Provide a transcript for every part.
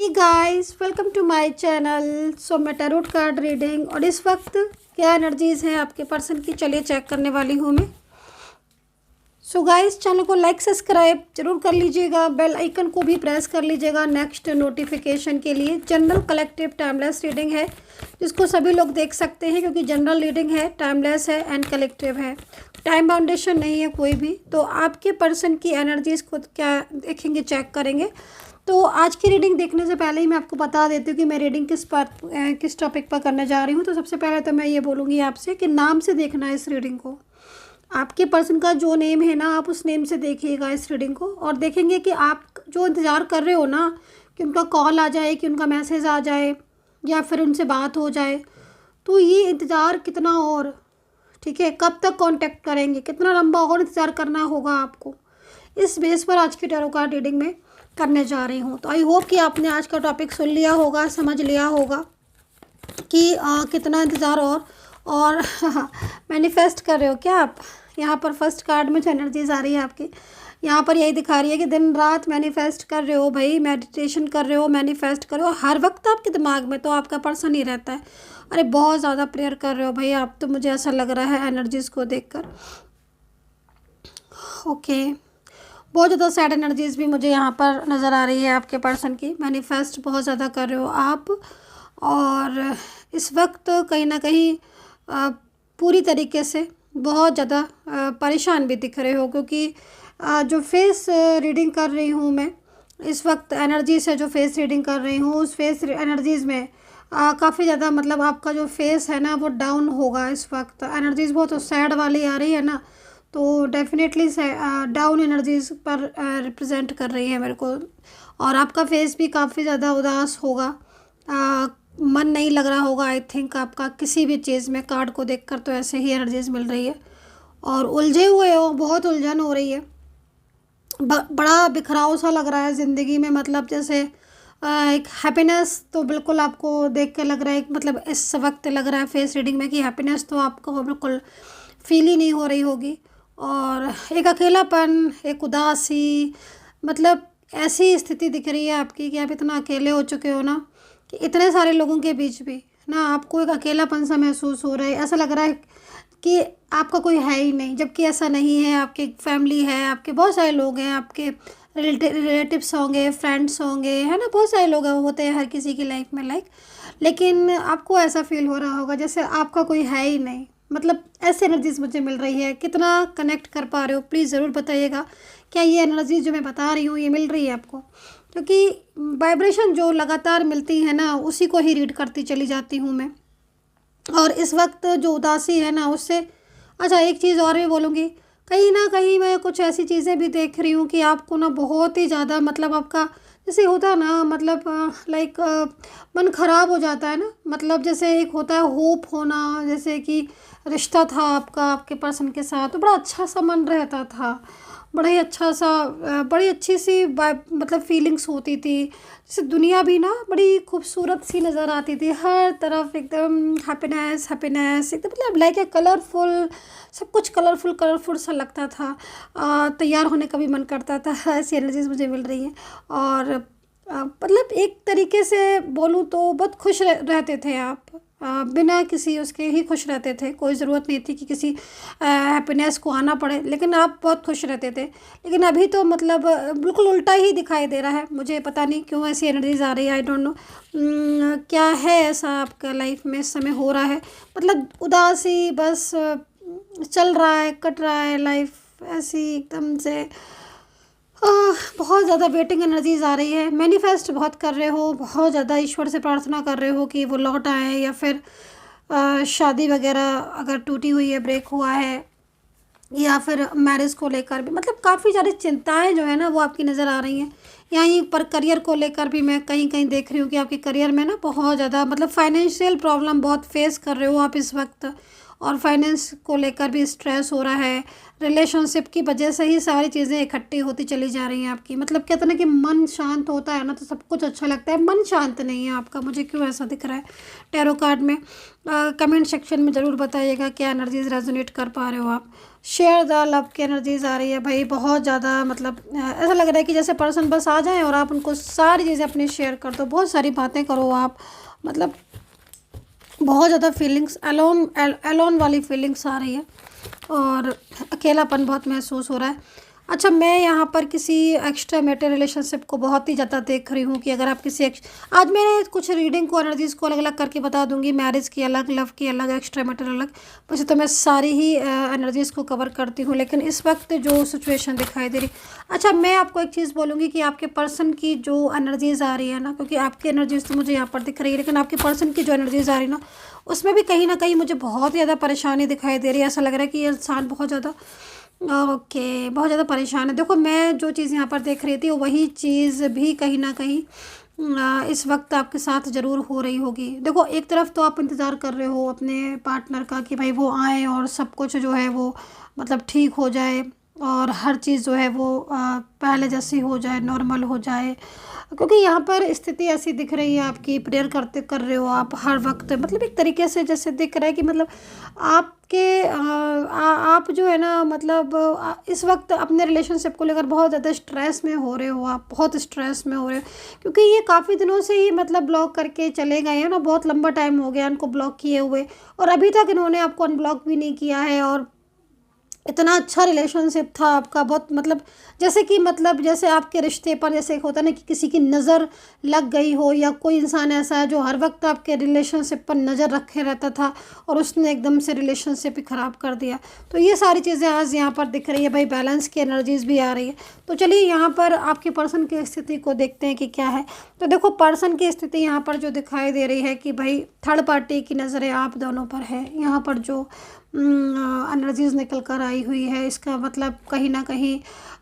Hey guys, welcome to my channel. So मैं tarot card reading और इस वक्त क्या एनर्जीज हैं आपके पर्सन की, चलिए चेक करने वाली हूँ मैं। सो गाइस, चैनल को लाइक सब्सक्राइब जरूर कर लीजिएगा, बेल आइकन को भी प्रेस कर लीजिएगा नेक्स्ट नोटिफिकेशन के लिए। जनरल कलेक्टिव टाइमलेस रीडिंग है जिसको सभी लोग देख सकते हैं क्योंकि जनरल रीडिंग है, टाइमलेस है एंड कलेक्टिव है, टाइम बाउंडेशन नहीं है कोई भी। तो आपके पर्सन की एनर्जीज को क्या देखेंगे, चेक करेंगे। तो आज की रीडिंग देखने से पहले ही मैं आपको बता देती हूँ कि मैं रीडिंग किस टॉपिक पर करने जा रही हूँ। तो सबसे पहले तो मैं ये बोलूँगी आपसे कि नाम से देखना है इस रीडिंग को। आपके पर्सन का जो नेम है ना, आप उस नेम से देखिएगा इस रीडिंग को और देखेंगे कि आप जो इंतज़ार कर रहे हो ना कि उनका कॉल आ जाए, कि उनका मैसेज आ जाए या फिर उनसे बात हो जाए, तो ये इंतज़ार कितना और, ठीक है, कब तक कांटेक्ट करेंगे, कितना लंबा और इंतज़ार करना होगा आपको, इस बेस पर आज की टैरो कार्ड रीडिंग में करने जा रही हूँ। तो आई होप कि आपने आज का टॉपिक सुन लिया होगा, समझ लिया होगा कि कितना इंतज़ार और मैनिफेस्ट कर रहे हो क्या आप। यहाँ पर फर्स्ट कार्ड में जो एनर्जीज आ रही है आपकी, यहाँ पर यही दिखा रही है कि दिन रात मैनिफेस्ट कर रहे हो भाई, मेडिटेशन कर रहे हो, मैनिफेस्ट कर रहे हो, हर वक्त आपके दिमाग में तो आपका पर्सन ही रहता है। अरे बहुत ज़्यादा प्रेयर कर रहे हो भाई आप, तो मुझे ऐसा लग रहा है एनर्जीज़ को देखकर। ओके, बहुत ज़्यादा सैड एनर्जीज़ भी मुझे यहाँ पर नज़र आ रही है आपके पर्सन की। मैनिफेस्ट बहुत ज़्यादा कर रहे हो आप और इस वक्त कहीं ना कहीं पूरी तरीके से बहुत ज़्यादा परेशान भी दिख रहे हो क्योंकि जो फेस रीडिंग कर रही हूँ मैं इस वक्त, एनर्जी से जो फेस रीडिंग कर रही हूँ उस फेस एनर्जीज़ में काफ़ी ज़्यादा मतलब आपका जो फेस है ना वो डाउन होगा इस वक्त। एनर्जीज़ बहुत सैड वाली आ रही है ना, तो डेफिनेटली डाउन एनर्जीज पर रिप्रेजेंट कर रही है मेरे को। और आपका फेस भी काफ़ी ज़्यादा उदास होगा, मन नहीं लग रहा होगा आई थिंक आपका किसी भी चीज़ में। कार्ड को देखकर तो ऐसे ही एनर्जीज मिल रही है और उलझे हुए हो, बहुत उलझन हो रही है, बड़ा बिखराव सा लग रहा है ज़िंदगी में। मतलब जैसे एक हैप्पीनेस तो बिल्कुल आपको देख के लग रहा है, मतलब इस वक्त लग रहा है फेस रीडिंग में कि हैप्पीनेस तो आपको बिल्कुल फील ही नहीं हो रही होगी। और एक अकेलापन, एक उदासी, मतलब ऐसी स्थिति दिख रही है आपकी कि आप इतना अकेले हो चुके हो ना कि इतने सारे लोगों के बीच भी ना आपको एक अकेलापन सा महसूस हो रहा है। ऐसा लग रहा है कि आपका कोई है ही नहीं, जबकि ऐसा नहीं है। आपकी फैमिली है, आपके बहुत सारे लोग हैं, आपके रिलेटिव्स होंगे, फ्रेंड्स होंगे, है ना, बहुत सारे लोग होते हैं हर किसी की लाइफ में लेकिन आपको ऐसा फील हो रहा होगा जैसे आपका कोई है ही नहीं। मतलब ऐसी एनर्जीज मुझे मिल रही है। कितना कनेक्ट कर पा रहे हो प्लीज़ ज़रूर बताइएगा। क्या ये एनर्जीज जो मैं बता रही हूँ ये मिल रही है आपको? क्योंकि वाइब्रेशन जो लगातार मिलती है ना उसी को ही रीड करती चली जाती हूँ मैं। और इस वक्त जो उदासी है ना उससे, अच्छा एक चीज़ और भी बोलूँगी, कहीं ना कहीं मैं कुछ ऐसी चीज़ें भी देख रही हूँ कि आपको ना बहुत ही ज़्यादा, मतलब आपका जैसे होता है ना, मतलब लाइक मन खराब हो जाता है ना। मतलब जैसे एक होता है होप होना, जैसे कि रिश्ता था आपका आपके पर्सन के साथ तो बड़ा अच्छा सा मन रहता था, बड़ा ही अच्छा सा बड़ी अच्छी सी मतलब फीलिंग्स होती थी। जैसे दुनिया भी ना बड़ी खूबसूरत सी नज़र आती थी, हर तरफ एकदम हैप्पीनेस हैप्पीनेस, एकदम मतलब लाइक ए कलरफुल, सब कुछ कलरफुल कलरफुल सा लगता था। तैयार होने का भी मन करता था। ऐसी एनर्जीज मुझे मिल रही हैं और मतलब एक तरीके से बोलूँ तो बहुत खुश रहते थे आप, बिना किसी उसके ही खुश रहते थे। कोई ज़रूरत नहीं थी कि किसी हैप्पीनेस को आना पड़े, लेकिन आप बहुत खुश रहते थे। लेकिन अभी तो मतलब बिल्कुल उल्टा ही दिखाई दे रहा है मुझे, पता नहीं क्यों ऐसी एनर्जीज आ रही है, आई डोंट नो क्या है ऐसा आपका लाइफ में इस समय हो रहा है। मतलब उदासी बस चल रहा है, कट रहा है लाइफ ऐसी एकदम से। बहुत ज़्यादा वेटिंग एनर्जीज आ रही है। मैनिफेस्ट बहुत कर रहे हो, बहुत ज़्यादा ईश्वर से प्रार्थना कर रहे हो कि वो लौट आए, या फिर शादी वगैरह अगर टूटी हुई है, ब्रेक हुआ है, या फिर मैरिज को लेकर भी, मतलब काफ़ी सारी चिंताएं जो है ना वो आपकी नज़र आ रही हैं। यहीं पर करियर को लेकर भी मैं कहीं कहीं देख रही हूँ कि आपके करियर में ना बहुत ज़्यादा मतलब फाइनेंशियल प्रॉब्लम बहुत फेस कर रहे हो आप इस वक्त। और फाइनेंस को लेकर भी स्ट्रेस हो रहा है। रिलेशनशिप की वजह से ही सारी चीज़ें इकट्ठी होती चली जा रही हैं आपकी। मतलब कहते हैं ना कि मन शांत होता है ना तो सब कुछ अच्छा लगता है, मन शांत नहीं है आपका। मुझे क्यों ऐसा दिख रहा है टैरो कार्ड में? कमेंट सेक्शन में ज़रूर बताइएगा क्या एनर्जीज रेजोनेट कर पा रहे हो आप। शेयर द लव की एनर्जीज आ रही है भाई, बहुत ज़्यादा। मतलब ऐसा लग रहा है कि जैसे पर्सन बस आ जाएं और आप उनको सारी चीज़ें अपनी शेयर कर दो, बहुत सारी बातें करो आप। मतलब बहुत ज़्यादा फीलिंग्स एलोन एलोन वाली फीलिंग्स आ रही है और अकेलापन बहुत महसूस हो रहा है। अच्छा, मैं यहाँ पर किसी एक्स्ट्रा मैटर रिलेशनशिप को बहुत ही ज़्यादा देख रही हूँ कि अगर आप किसी आज मैं कुछ रीडिंग को एनर्जीज़ को अलग अलग करके बता दूँगी। मैरिज की अलग, लव की अलग, एक्स्ट्रा मैटर अलग। वैसे तो मैं सारी ही एनर्जीज़ को कवर करती हूँ, लेकिन इस वक्त जो सिचुएशन दिखाई दे रही। अच्छा, मैं आपको एक चीज़ बोलूँगी कि आपके पर्सन की जो एनर्जीज़ आ रही है ना, क्योंकि आपकी एनर्जीज़ तो मुझे यहाँ पर दिख रही है, लेकिन आपके पर्सन की जो एनर्जीज़ आ रही है ना, उसमें भी कहीं ना कहीं मुझे बहुत ज़्यादा परेशानी दिखाई दे रही है। ऐसा लग रहा है कि ये इंसान बहुत ज़्यादा ओके बहुत ज़्यादा परेशान है। देखो, मैं जो चीज़ यहाँ पर देख रही थी वही चीज़ भी कहीं ना कहीं इस वक्त आपके साथ ज़रूर हो रही होगी। देखो, एक तरफ तो आप इंतज़ार कर रहे हो अपने पार्टनर का कि भाई वो आए और सब कुछ जो है वो मतलब ठीक हो जाए और हर चीज़ जो है वो पहले जैसी हो जाए, नॉर्मल हो जाए। क्योंकि यहाँ पर स्थिति ऐसी दिख रही है आपकी, प्रेयर कर रहे हो आप हर वक्त। मतलब एक तरीके से जैसे दिख रहा है कि मतलब आपके आप जो है ना, मतलब इस वक्त अपने रिलेशनशिप को लेकर बहुत ज़्यादा स्ट्रेस में हो रहे हो। आप बहुत स्ट्रेस में हो रहे हो क्योंकि ये काफ़ी दिनों से ही मतलब ब्लॉक करके चले गए हैं ना, बहुत लंबा टाइम हो गया इनको ब्लॉक किए हुए, और अभी तक इन्होंने आपको अनब्लॉक भी नहीं किया है। और इतना अच्छा रिलेशनशिप था आपका, बहुत मतलब जैसे कि मतलब जैसे आपके रिश्ते पर जैसे एक होता है ना कि किसी की नज़र लग गई हो, या कोई इंसान ऐसा है जो हर वक्त आपके रिलेशनशिप पर नज़र रखे रहता था और उसने एकदम से रिलेशनशिप ही ख़राब कर दिया। तो ये सारी चीज़ें आज यहाँ पर दिख रही है भाई, बैलेंस की एनर्जीज़ भी आ रही है। तो चलिए यहाँ पर आपके पर्सन की स्थिति को देखते हैं कि क्या है। तो देखो, पर्सन की स्थिति यहाँ पर जो दिखाई दे रही है कि भाई थर्ड पार्टी की नज़रें आप दोनों पर है। यहाँ पर जो एनर्जीज निकल कर आई हुई है, इसका मतलब कहीं ना कहीं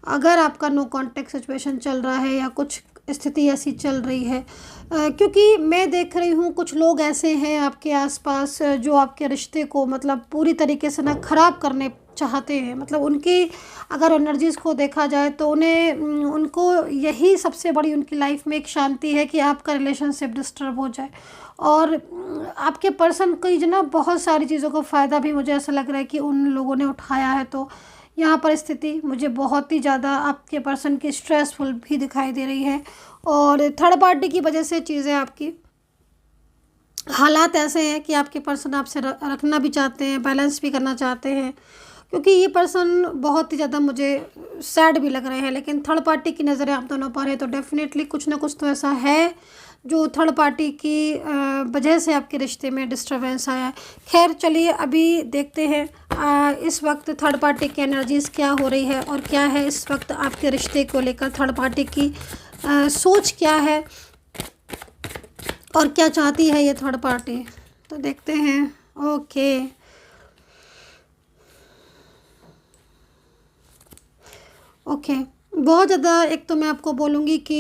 अगर आपका नो कांटेक्ट सिचुएशन चल रहा है या कुछ स्थिति ऐसी चल रही है, क्योंकि मैं देख रही हूँ कुछ लोग ऐसे हैं आपके आसपास जो आपके रिश्ते को मतलब पूरी तरीके से ना ख़राब करने चाहते हैं। मतलब उनकी अगर एनर्जीज़ को देखा जाए तो उनको यही सबसे बड़ी उनकी लाइफ में एक शांति है कि आपका रिलेशनशिप डिस्टर्ब हो जाए। और आपके पर्सन की जो ना बहुत सारी चीज़ों का फ़ायदा भी मुझे ऐसा लग रहा है कि उन लोगों ने उठाया है। तो यहाँ पर स्थिति मुझे बहुत ही ज़्यादा आपके पर्सन की स्ट्रेसफुल भी दिखाई दे रही है, और थर्ड पार्टी की वजह से चीज़ें आपकी हालात ऐसे हैं कि आपके पर्सन आपसे रखना भी चाहते हैं, बैलेंस भी करना चाहते हैं, क्योंकि ये पर्सन बहुत ही ज़्यादा मुझे सैड भी लग रहे हैं। लेकिन थर्ड पार्टी की नज़रें आप दोनों पर है तो डेफिनेटली कुछ ना कुछ तो ऐसा है जो थर्ड पार्टी की वजह से आपके रिश्ते में डिस्टर्बेंस आया है। खैर चलिए, अभी देखते हैं इस वक्त थर्ड पार्टी की एनर्जीज़ क्या हो रही है और क्या है इस वक्त आपके रिश्ते को लेकर थर्ड पार्टी की सोच क्या है और क्या चाहती है ये थर्ड पार्टी। तो देखते हैं। ओके, ओके, बहुत ज़्यादा। एक तो मैं आपको बोलूँगी कि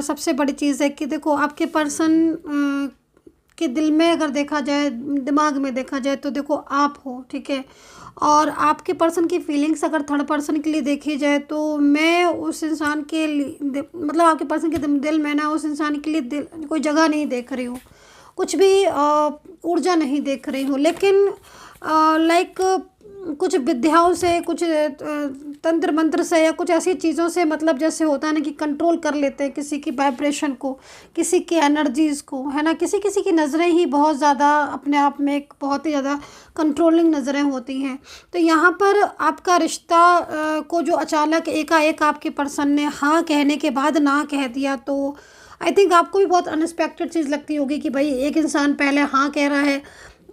सबसे बड़ी चीज़ है कि देखो, आपके पर्सन के दिल में अगर देखा जाए, दिमाग में देखा जाए तो देखो आप हो, ठीक है। और आपके पर्सन की फीलिंग्स अगर थर्ड पर्सन के लिए देखी जाए तो मैं उस इंसान के लिए मतलब आपके पर्सन के दिल में ना उस इंसान के लिए कोई जगह नहीं देख रही हूँ, कुछ भी ऊर्जा नहीं देख रही हूँ। लेकिन लाइक कुछ विद्याओं से, कुछ तंत्र मंत्र से या कुछ ऐसी चीज़ों से, मतलब जैसे होता है ना कि कंट्रोल कर लेते हैं किसी की वाइब्रेशन को, किसी की एनर्जीज़ को, है ना। किसी किसी की नज़रें ही बहुत ज़्यादा अपने आप में एक बहुत ही ज़्यादा कंट्रोलिंग नज़रें होती हैं। तो यहाँ पर आपका रिश्ता को जो अचानक एकाएक आपके पर्सन ने हाँ कहने के बाद ना कह दिया, तो आई थिंक आपको भी बहुत अनएक्सपेक्टेड चीज़ लगती होगी कि भाई एक इंसान पहले हाँ कह रहा है,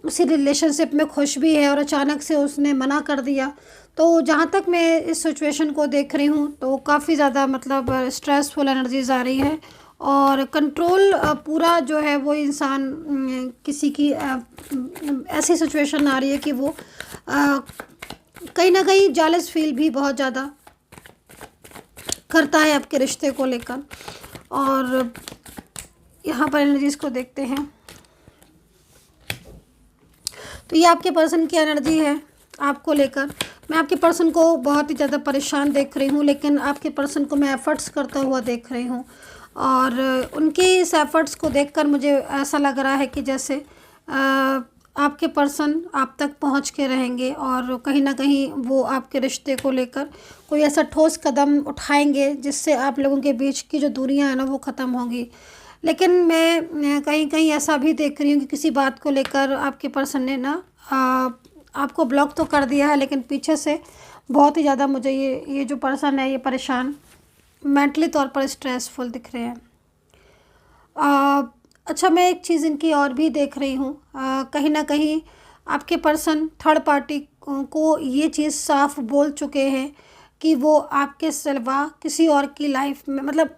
उसी रिलेशनशिप में खुश भी है, और अचानक से उसने मना कर दिया। तो जहाँ तक मैं इस सिचुएशन को देख रही हूँ तो काफ़ी ज़्यादा मतलब स्ट्रेसफुल एनर्जीज आ रही है, और कंट्रोल पूरा जो है वो इंसान किसी की ऐसी सिचुएशन आ रही है कि वो कहीं ना कहीं जालस फील भी बहुत ज़्यादा करता है आपके रिश्ते को लेकर। और यहाँ पर एनर्जीज को देखते हैं। तो ये आपके पर्सन की एनर्जी है आपको लेकर। मैं आपके पर्सन को बहुत ही ज़्यादा परेशान देख रही हूँ, लेकिन आपके पर्सन को मैं एफ़र्ट्स करता हुआ देख रही हूँ, और उनके इस एफ़र्ट्स को देखकर मुझे ऐसा लग रहा है कि जैसे आपके पर्सन आप तक पहुँच के रहेंगे, और कहीं ना कहीं वो आपके रिश्ते को लेकर कोई ऐसा ठोस कदम उठाएंगे जिससे आप लोगों के बीच की जो दूरियां हैं ना वो ख़त्म होंगी। लेकिन मैं कहीं कहीं ऐसा भी देख रही हूँ कि किसी बात को लेकर आपके पर्सन ने ना आपको ब्लॉक तो कर दिया है, लेकिन पीछे से बहुत ही ज़्यादा मुझे ये जो पर्सन है ये परेशान, मेंटली तौर पर स्ट्रेसफुल दिख रहे हैं। अच्छा, मैं एक चीज़ इनकी और भी देख रही हूँ, कहीं ना कहीं आपके पर्सन थर्ड पार्टी को ये चीज़ साफ बोल चुके हैं कि वो आपके सिवा किसी और की लाइफ में, मतलब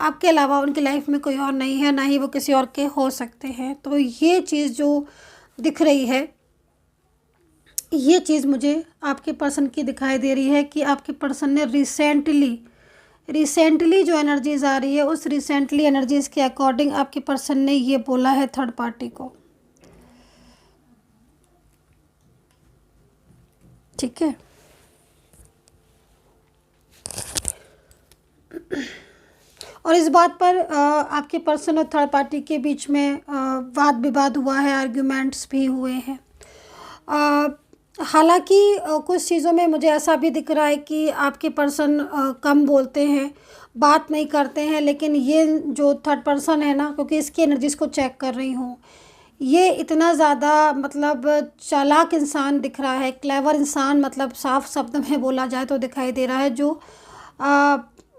आपके अलावा उनकी लाइफ में कोई और नहीं है, ना ही वो किसी और के हो सकते हैं। तो ये चीज़ जो दिख रही है, ये चीज़ मुझे आपके पर्सन की दिखाई दे रही है कि आपके पर्सन ने रिसेंटली जो एनर्जीज आ रही है, उस रिसेंटली एनर्जीज के अकॉर्डिंग आपके पर्सन ने ये बोला है थर्ड पार्टी को। ठीक है, और इस बात पर आपके पर्सन और थर्ड पार्टी के बीच में वाद विवाद हुआ है, आर्ग्यूमेंट्स भी हुए हैं। हालांकि कुछ चीज़ों में मुझे ऐसा भी दिख रहा है कि आपके पर्सन कम बोलते हैं, बात नहीं करते हैं, लेकिन ये जो थर्ड पर्सन है ना, क्योंकि इसकी एनर्जीज़ को चेक कर रही हूँ, ये इतना ज़्यादा मतलब चालाक इंसान दिख रहा है, क्लेवर इंसान, मतलब साफ शब्द में बोला जाए तो दिखाई दे रहा है, जो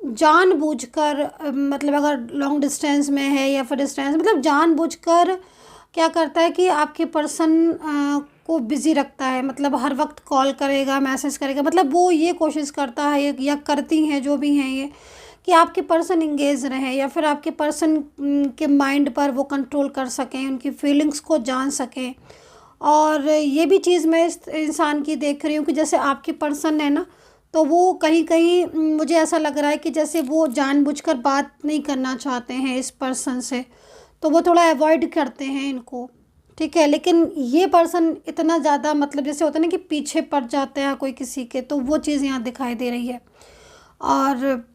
जानबूझकर मतलब अगर लॉन्ग डिस्टेंस में है या फिर डिस्टेंस, मतलब जानबूझकर क्या करता है कि आपके पर्सन को बिज़ी रखता है, मतलब हर वक्त कॉल करेगा, मैसेज करेगा, मतलब वो ये कोशिश करता है या करती हैं जो भी हैं ये, कि आपके पर्सन इंगेज रहें या फिर आपके पर्सन के माइंड पर वो कंट्रोल कर सकें, उनकी फीलिंग्स को जान सकें। और ये भी चीज़ मैं इस इंसान की देख रही हूँ कि जैसे आपके पर्सन है ना, तो वो कहीं कहीं मुझे ऐसा लग रहा है कि जैसे वो जानबूझकर बात नहीं करना चाहते हैं इस पर्सन से, तो वो थोड़ा अवॉइड करते हैं इनको। ठीक है, लेकिन ये पर्सन इतना ज़्यादा, मतलब जैसे होता है ना कि पीछे पड़ जाते हैं कोई किसी के, तो वो चीज़ यहाँ दिखाई दे रही है। और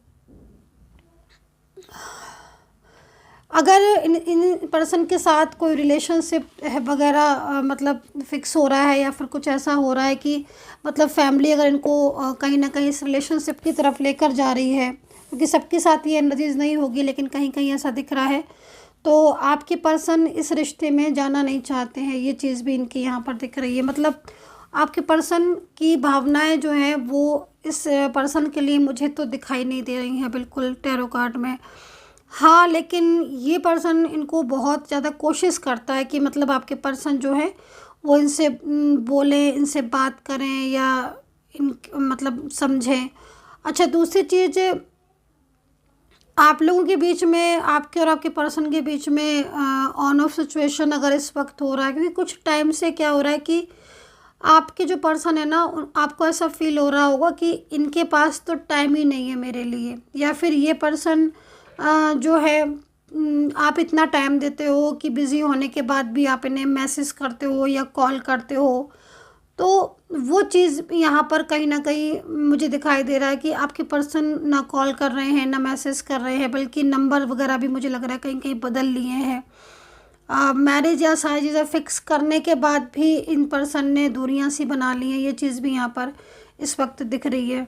अगर इन पर्सन के साथ कोई रिलेशनशिप है वगैरह मतलब फिक्स हो रहा है, या फिर कुछ ऐसा हो रहा है कि मतलब फैमिली अगर इनको कहीं ना कहीं इस रिलेशनशिप की तरफ लेकर जा रही है, क्योंकि सबके साथ ये एनर्जीज नहीं होगी, लेकिन कहीं कहीं ऐसा दिख रहा है, तो आपके पर्सन इस रिश्ते में जाना नहीं चाहते हैं, ये चीज़ भी इनकी यहाँ पर दिख रही है। मतलब आपके पर्सन की भावनाएं जो हैं वो इस पर्सन के लिए मुझे तो दिखाई नहीं दे रही हैं बिल्कुल टैरो कार्ड में। हाँ, लेकिन ये पर्सन इनको बहुत ज़्यादा कोशिश करता है कि मतलब आपके पर्सन जो है वो इनसे बोलें, इनसे बात करें, या इन मतलब समझें। अच्छा, दूसरी चीज़, आप लोगों के बीच में, आपके और आपके पर्सन के बीच में ऑन ऑफ सिचुएशन अगर इस वक्त हो रहा है, क्योंकि कुछ टाइम से क्या हो रहा है कि आपके जो पर्सन है ना, आपको ऐसा फील हो रहा होगा कि इनके पास तो टाइम ही नहीं है मेरे लिए, या फिर ये पर्सन जो है आप इतना टाइम देते हो कि बिज़ी होने के बाद भी आप इन्हें मैसेज करते हो या कॉल करते हो, तो वो चीज़ यहाँ पर कहीं ना कहीं मुझे दिखाई दे रहा है कि आपके पर्सन ना कॉल कर रहे हैं, ना मैसेज कर रहे हैं, बल्कि नंबर वगैरह भी मुझे लग रहा है कहीं कहीं बदल लिए हैं। मैरिज या सारी चीज़ें फिक्स करने के बाद भी इन पर्सन ने दूरियां सी बना ली हैं, ये चीज़ भी यहाँ पर इस वक्त दिख रही है।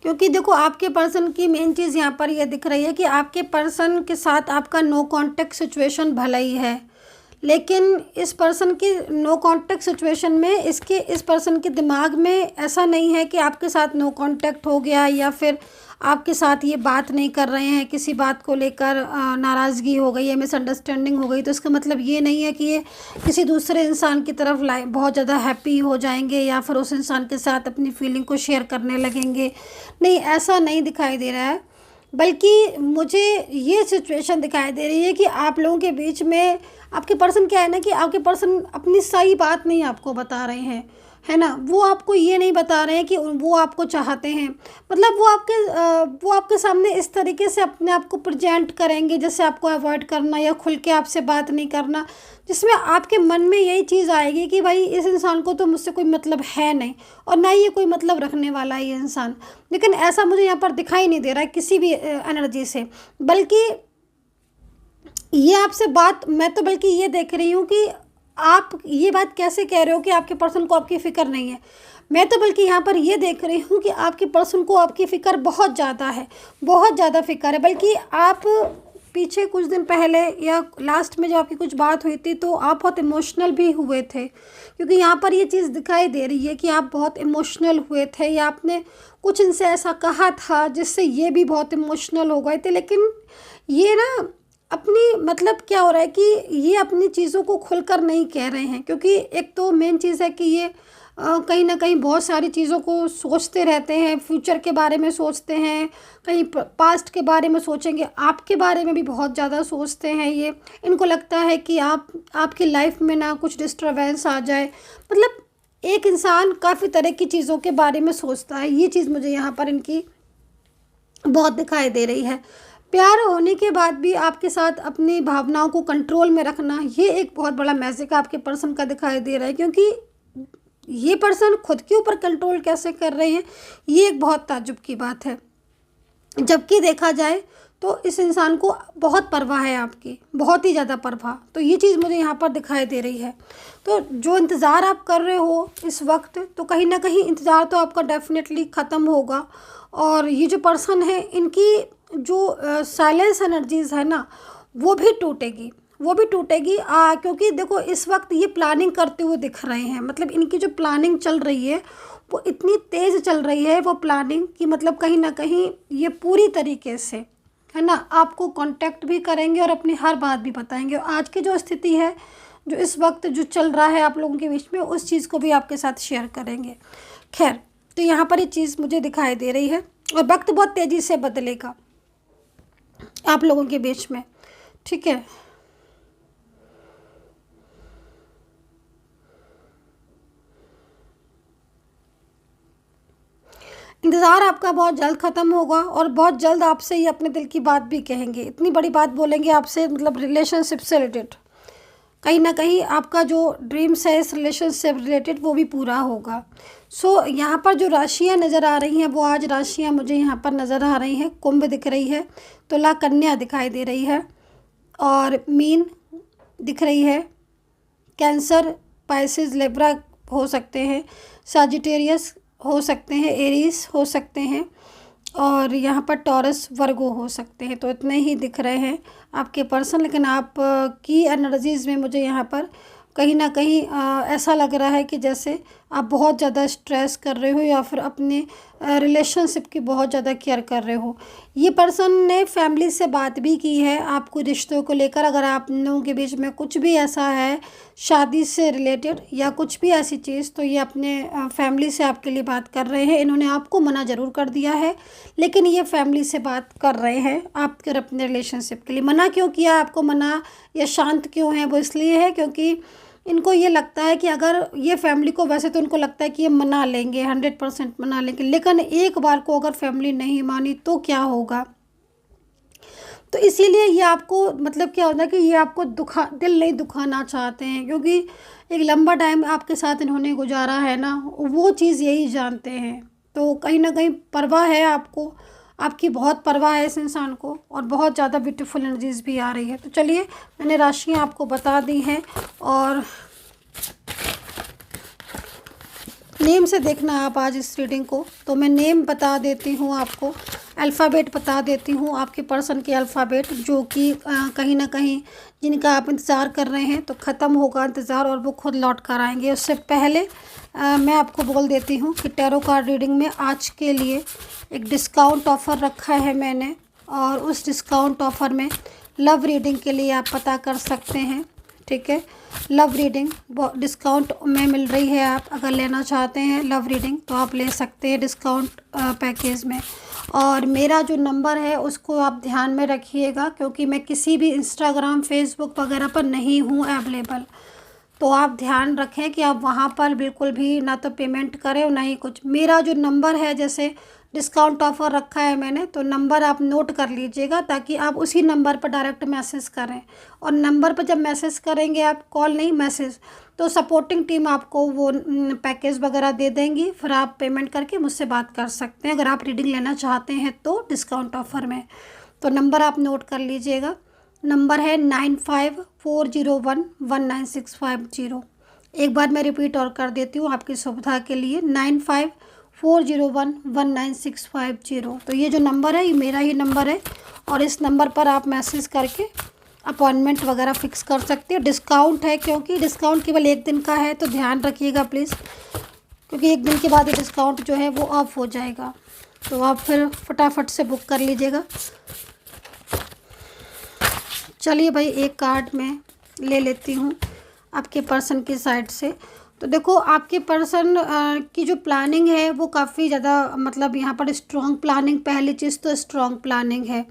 क्योंकि देखो, आपके पर्सन की मेन चीज़ यहाँ पर यह दिख रही है कि आपके पर्सन के साथ आपका नो कांटेक्ट सिचुएशन भला ही है, लेकिन इस पर्सन की नो कांटेक्ट सिचुएशन में इस पर्सन के दिमाग में ऐसा नहीं है कि आपके साथ नो कांटेक्ट हो गया या फिर आपके साथ ये बात नहीं कर रहे हैं, किसी बात को लेकर नाराज़गी हो गई है, मिसअंडरस्टैंडिंग हो गई, तो इसका मतलब ये नहीं है कि ये किसी दूसरे इंसान की तरफ बहुत ज़्यादा हैप्पी हो जाएंगे या फिर उस इंसान के साथ अपनी फीलिंग को शेयर करने लगेंगे। नहीं, ऐसा नहीं दिखाई दे रहा है, बल्कि मुझे ये सिचुएशन दिखाई दे रही है कि आप लोगों के बीच में आपके पर्सन क्या है ना, कि आपके पर्सन अपनी सही बात नहीं आपको बता रहे हैं। है ना, वो आपको ये नहीं बता रहे हैं कि वो आपको चाहते हैं। मतलब वो आपके सामने इस तरीके से अपने आप को प्रेजेंट करेंगे जैसे आपको अवॉइड करना या खुल के आपसे बात नहीं करना, जिसमें आपके मन में यही चीज़ आएगी कि भाई इस इंसान को तो मुझसे कोई मतलब है नहीं और ना ही ये कोई मतलब रखने वाला है ये इंसान। लेकिन ऐसा मुझे यहाँ पर दिखाई नहीं दे रहा है किसी भी एनर्जी से, बल्कि ये आपसे बात, मैं तो बल्कि ये देख रही हूँ कि आप ये बात कैसे कह रहे हो कि आपके पर्सन को आपकी फ़िक्र नहीं है। मैं तो बल्कि यहाँ पर ये देख रही हूँ कि आपके पर्सन को आपकी फ़िक्र बहुत ज़्यादा है, बहुत ज़्यादा फ़िक्र है। बल्कि आप पीछे कुछ दिन पहले या लास्ट में जब आपकी कुछ बात हुई थी तो आप बहुत इमोशनल भी हुए थे, क्योंकि यहाँ पर ये चीज़ दिखाई दे रही है कि आप बहुत इमोशनल हुए थे या आपने कुछ इनसे ऐसा कहा था जिससे ये भी बहुत इमोशनल हो गए थे। लेकिन ये ना अपनी, मतलब क्या हो रहा है कि ये अपनी चीज़ों को खुलकर नहीं कह रहे हैं, क्योंकि एक तो मेन चीज़ है कि ये कहीं ना कहीं बहुत सारी चीज़ों को सोचते रहते हैं, फ्यूचर के बारे में सोचते हैं, कहीं पास्ट के बारे में सोचेंगे, आपके बारे में भी बहुत ज़्यादा सोचते हैं ये। इनको लगता है कि आपकी लाइफ में ना कुछ डिस्टर्बेंस आ जाए। मतलब एक इंसान काफ़ी तरह की चीज़ों के बारे में सोचता है, ये चीज़ मुझे यहाँ पर इनकी बहुत दिखाई दे रही है। प्यार होने के बाद भी आपके साथ अपनी भावनाओं को कंट्रोल में रखना, ये एक बहुत बड़ा मैजिक आपके पर्सन का दिखाई दे रहा है, क्योंकि ये पर्सन खुद के ऊपर कंट्रोल कैसे कर रहे हैं ये एक बहुत ताज्जुब की बात है। जबकि देखा जाए तो इस इंसान को बहुत परवाह है आपकी, बहुत ही ज़्यादा परवाह। तो ये चीज़ मुझे यहाँ पर दिखाई दे रही है। तो जो इंतज़ार आप कर रहे हो इस वक्त, तो कहीं ना कहीं इंतज़ार तो आपका डेफिनेटली ख़त्म होगा। और ये जो पर्सन है इनकी जो साइलेंस एनर्जीज़ है ना वो भी टूटेगी, वो भी टूटेगी। क्योंकि देखो इस वक्त ये प्लानिंग करते हुए दिख रहे हैं। मतलब इनकी जो प्लानिंग चल रही है वो इतनी तेज़ चल रही है वो प्लानिंग कि मतलब कहीं ना कहीं ये पूरी तरीके से, है ना, आपको कांटेक्ट भी करेंगे और अपनी हर बात भी बताएंगे। और आज की जो स्थिति है, जो इस वक्त जो चल रहा है आप लोगों के बीच में, उस चीज़ को भी आपके साथ शेयर करेंगे। खैर, तो यहाँ पर ये चीज़ मुझे दिखाई दे रही है और वक्त बहुत तेज़ी से बदलेगा आप लोगों के बीच में, ठीक है। इंतज़ार आपका बहुत जल्द ख़त्म होगा और बहुत जल्द आपसे ये अपने दिल की बात भी कहेंगे। इतनी बड़ी बात बोलेंगे आपसे, मतलब रिलेशनशिप से रिलेटेड। कहीं ना कहीं आपका जो ड्रीम्स है इस रिलेशनशिप रिलेटेड वो भी पूरा होगा। सो यहाँ पर जो राशियाँ नज़र आ रही हैं वो आज राशियाँ मुझे यहाँ पर नज़र आ रही हैं। कुंभ दिख रही है, तुला कन्या दिखाई दे रही है, और मीन दिख रही है, कैंसर, पाइसेस, लिब्रा हो सकते हैं, साजिटेरियस हो सकते हैं, एरीज हो सकते हैं, और यहाँ पर टॉरस, वर्गो हो सकते हैं। तो इतने ही दिख रहे हैं आपके पर्सन। लेकिन आप की एनर्जीज़ में मुझे यहाँ पर कहीं ना कहीं ऐसा लग रहा है कि जैसे आप बहुत ज़्यादा स्ट्रेस कर रहे हो या फिर अपने रिलेशनशिप की बहुत ज़्यादा केयर कर रहे हो। ये पर्सन ने फैमिली से बात भी की है आपको रिश्तों को लेकर। अगर आप लोगों के बीच में कुछ भी ऐसा है शादी से रिलेटेड या कुछ भी ऐसी चीज़, तो ये अपने फैमिली से आपके लिए बात कर रहे हैं। इन्होंने आपको मना ज़रूर कर दिया है, लेकिन ये फैमिली से बात कर रहे हैं आपके और अपने रिलेशनशिप के लिए। मना क्यों किया आपको, मना या शांत क्यों है, वो इसलिए है क्योंकि इनको ये लगता है कि अगर ये फैमिली को, वैसे तो इनको लगता है कि ये मना लेंगे, 100% मना लेंगे, लेकिन एक बार को अगर फैमिली नहीं मानी तो क्या होगा। तो इसीलिए ये आपको, मतलब क्या होता है कि ये आपको दिल नहीं दुखाना चाहते हैं, क्योंकि एक लंबा टाइम आपके साथ इन्होंने गुजारा है ना, वो चीज़ यही जानते हैं। तो कहीं ना कहीं परवाह है आपको, आपकी बहुत परवाह है इस इंसान को, और बहुत ज़्यादा ब्यूटीफुल एनर्जीज भी आ रही है। तो चलिए, मैंने राशियाँ आपको बता दी हैं, और नेम से देखना आप आज इस रीडिंग को। तो मैं नेम बता देती हूँ आपको, अल्फ़ाबेट बता देती हूँ आपके पर्सन के अल्फ़ाबेट, जो कि कहीं ना कहीं जिनका आप इंतज़ार कर रहे हैं तो ख़त्म होगा इंतज़ार और वो खुद लौट कर आएंगे। उससे पहले मैं आपको बोल देती हूँ कि टैरो कार्ड रीडिंग में आज के लिए एक डिस्काउंट ऑफ़र रखा है मैंने, और उस डिस्काउंट ऑफ़र में लव रीडिंग के लिए आप पता कर सकते हैं, ठीक है। लव रीडिंग डिस्काउंट में मिल रही है। आप अगर लेना चाहते हैं लव रीडिंग तो आप ले सकते हैं डिस्काउंट पैकेज में। और मेरा जो नंबर है उसको आप ध्यान में रखिएगा, क्योंकि मैं किसी भी इंस्टाग्राम, फेसबुक वगैरह पर नहीं हूँ अवेलेबल। तो आप ध्यान रखें कि आप वहाँ पर बिल्कुल भी ना तो पेमेंट करें और ना ही कुछ। मेरा जो नंबर है, जैसे डिस्काउंट ऑफ़र रखा है मैंने, तो नंबर आप नोट कर लीजिएगा ताकि आप उसी नंबर पर डायरेक्ट मैसेज करें। और नंबर पर जब मैसेज करेंगे आप, कॉल नहीं मैसेज, तो सपोर्टिंग टीम आपको वो पैकेज वगैरह दे देंगी। फिर आप पेमेंट करके मुझसे बात कर सकते हैं अगर आप रीडिंग लेना चाहते हैं तो डिस्काउंट ऑफ़र में। तो नंबर आप नोट कर लीजिएगा। नंबर है 9540119650। एक बार मैं रिपीट और कर देती हूँ आपकी सुविधा के लिए, 9540119650। तो ये जो नंबर है ये मेरा ही नंबर है और इस नंबर पर आप मैसेज करके अपॉइंटमेंट वगैरह फ़िक्स कर सकते हैं। डिस्काउंट है, क्योंकि डिस्काउंट केवल 1 दिन का है, तो ध्यान रखिएगा प्लीज़, क्योंकि 1 दिन के बाद ये डिस्काउंट जो है वो ऑफ हो जाएगा। तो आप फिर फटाफट से बुक कर लीजिएगा। चलिए भाई, एक कार्ड मैं ले लेती हूँ आपके पर्सन की साइड से। तो देखो, आपके पर्सन की जो प्लानिंग है वो काफ़ी ज़्यादा, मतलब यहाँ पर स्ट्रॉन्ग प्लानिंग, पहली चीज़ तो स्ट्रॉन्ग प्लानिंग है।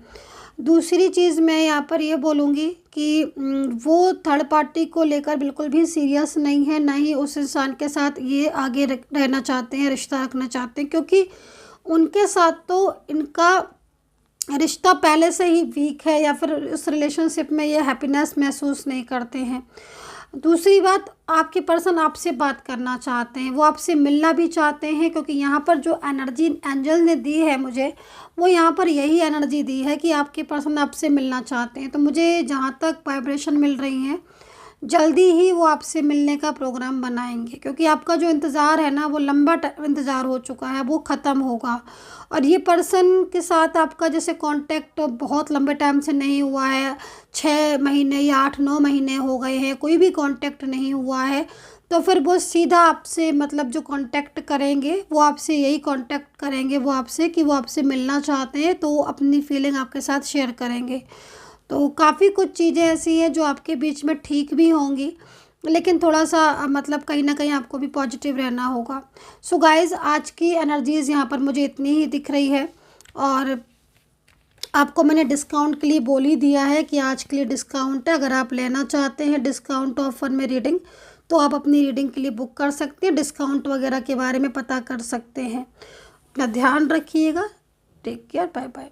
दूसरी चीज़ मैं यहाँ पर ये बोलूँगी कि वो थर्ड पार्टी को लेकर बिल्कुल भी सीरियस नहीं है, ना ही उस इंसान के साथ ये आगे रहना चाहते हैं, रिश्ता रखना चाहते हैं, क्योंकि उनके साथ तो इनका रिश्ता पहले से ही वीक है, या फिर उस रिलेशनशिप में ये हैप्पीनेस महसूस नहीं करते हैं। दूसरी बात, आपके पर्सन आपसे बात करना चाहते हैं, वो आपसे मिलना भी चाहते हैं, क्योंकि यहाँ पर जो एनर्जी एंजल ने दी है मुझे, वो यहाँ पर यही एनर्जी दी है कि आपके पर्सन आपसे मिलना चाहते हैं। तो मुझे जहाँ तक वाइब्रेशन मिल रही हैं, जल्दी ही वो आपसे मिलने का प्रोग्राम बनाएंगे, क्योंकि आपका जो इंतज़ार है ना, वो लंबा इंतज़ार हो चुका है, वो ख़त्म होगा। और ये पर्सन के साथ आपका जैसे कांटेक्ट बहुत लंबे टाइम से नहीं हुआ है, 6 महीने या 8-9 महीने हो गए हैं, कोई भी कांटेक्ट नहीं हुआ है, तो फिर वो सीधा आपसे, मतलब जो कांटेक्ट करेंगे वो आपसे यही कांटेक्ट करेंगे, वो आपसे कि वो आपसे मिलना चाहते हैं, तो वो अपनी फीलिंग आपके साथ शेयर करेंगे। तो काफ़ी कुछ चीज़ें ऐसी हैं जो आपके बीच में ठीक भी होंगी, लेकिन थोड़ा सा मतलब कहीं ना कहीं आपको भी पॉजिटिव रहना होगा। सो गाइज़, आज की एनर्जीज़ यहाँ पर मुझे इतनी ही दिख रही है, और आपको मैंने डिस्काउंट के लिए बोल ही दिया है कि आज के लिए डिस्काउंट है। अगर आप लेना चाहते हैं डिस्काउंट ऑफर में रीडिंग, तो आप अपनी रीडिंग के लिए बुक कर सकते हैं, डिस्काउंट वगैरह के बारे में पता कर सकते हैं। अपना ध्यान रखिएगा। Take care, bye bye.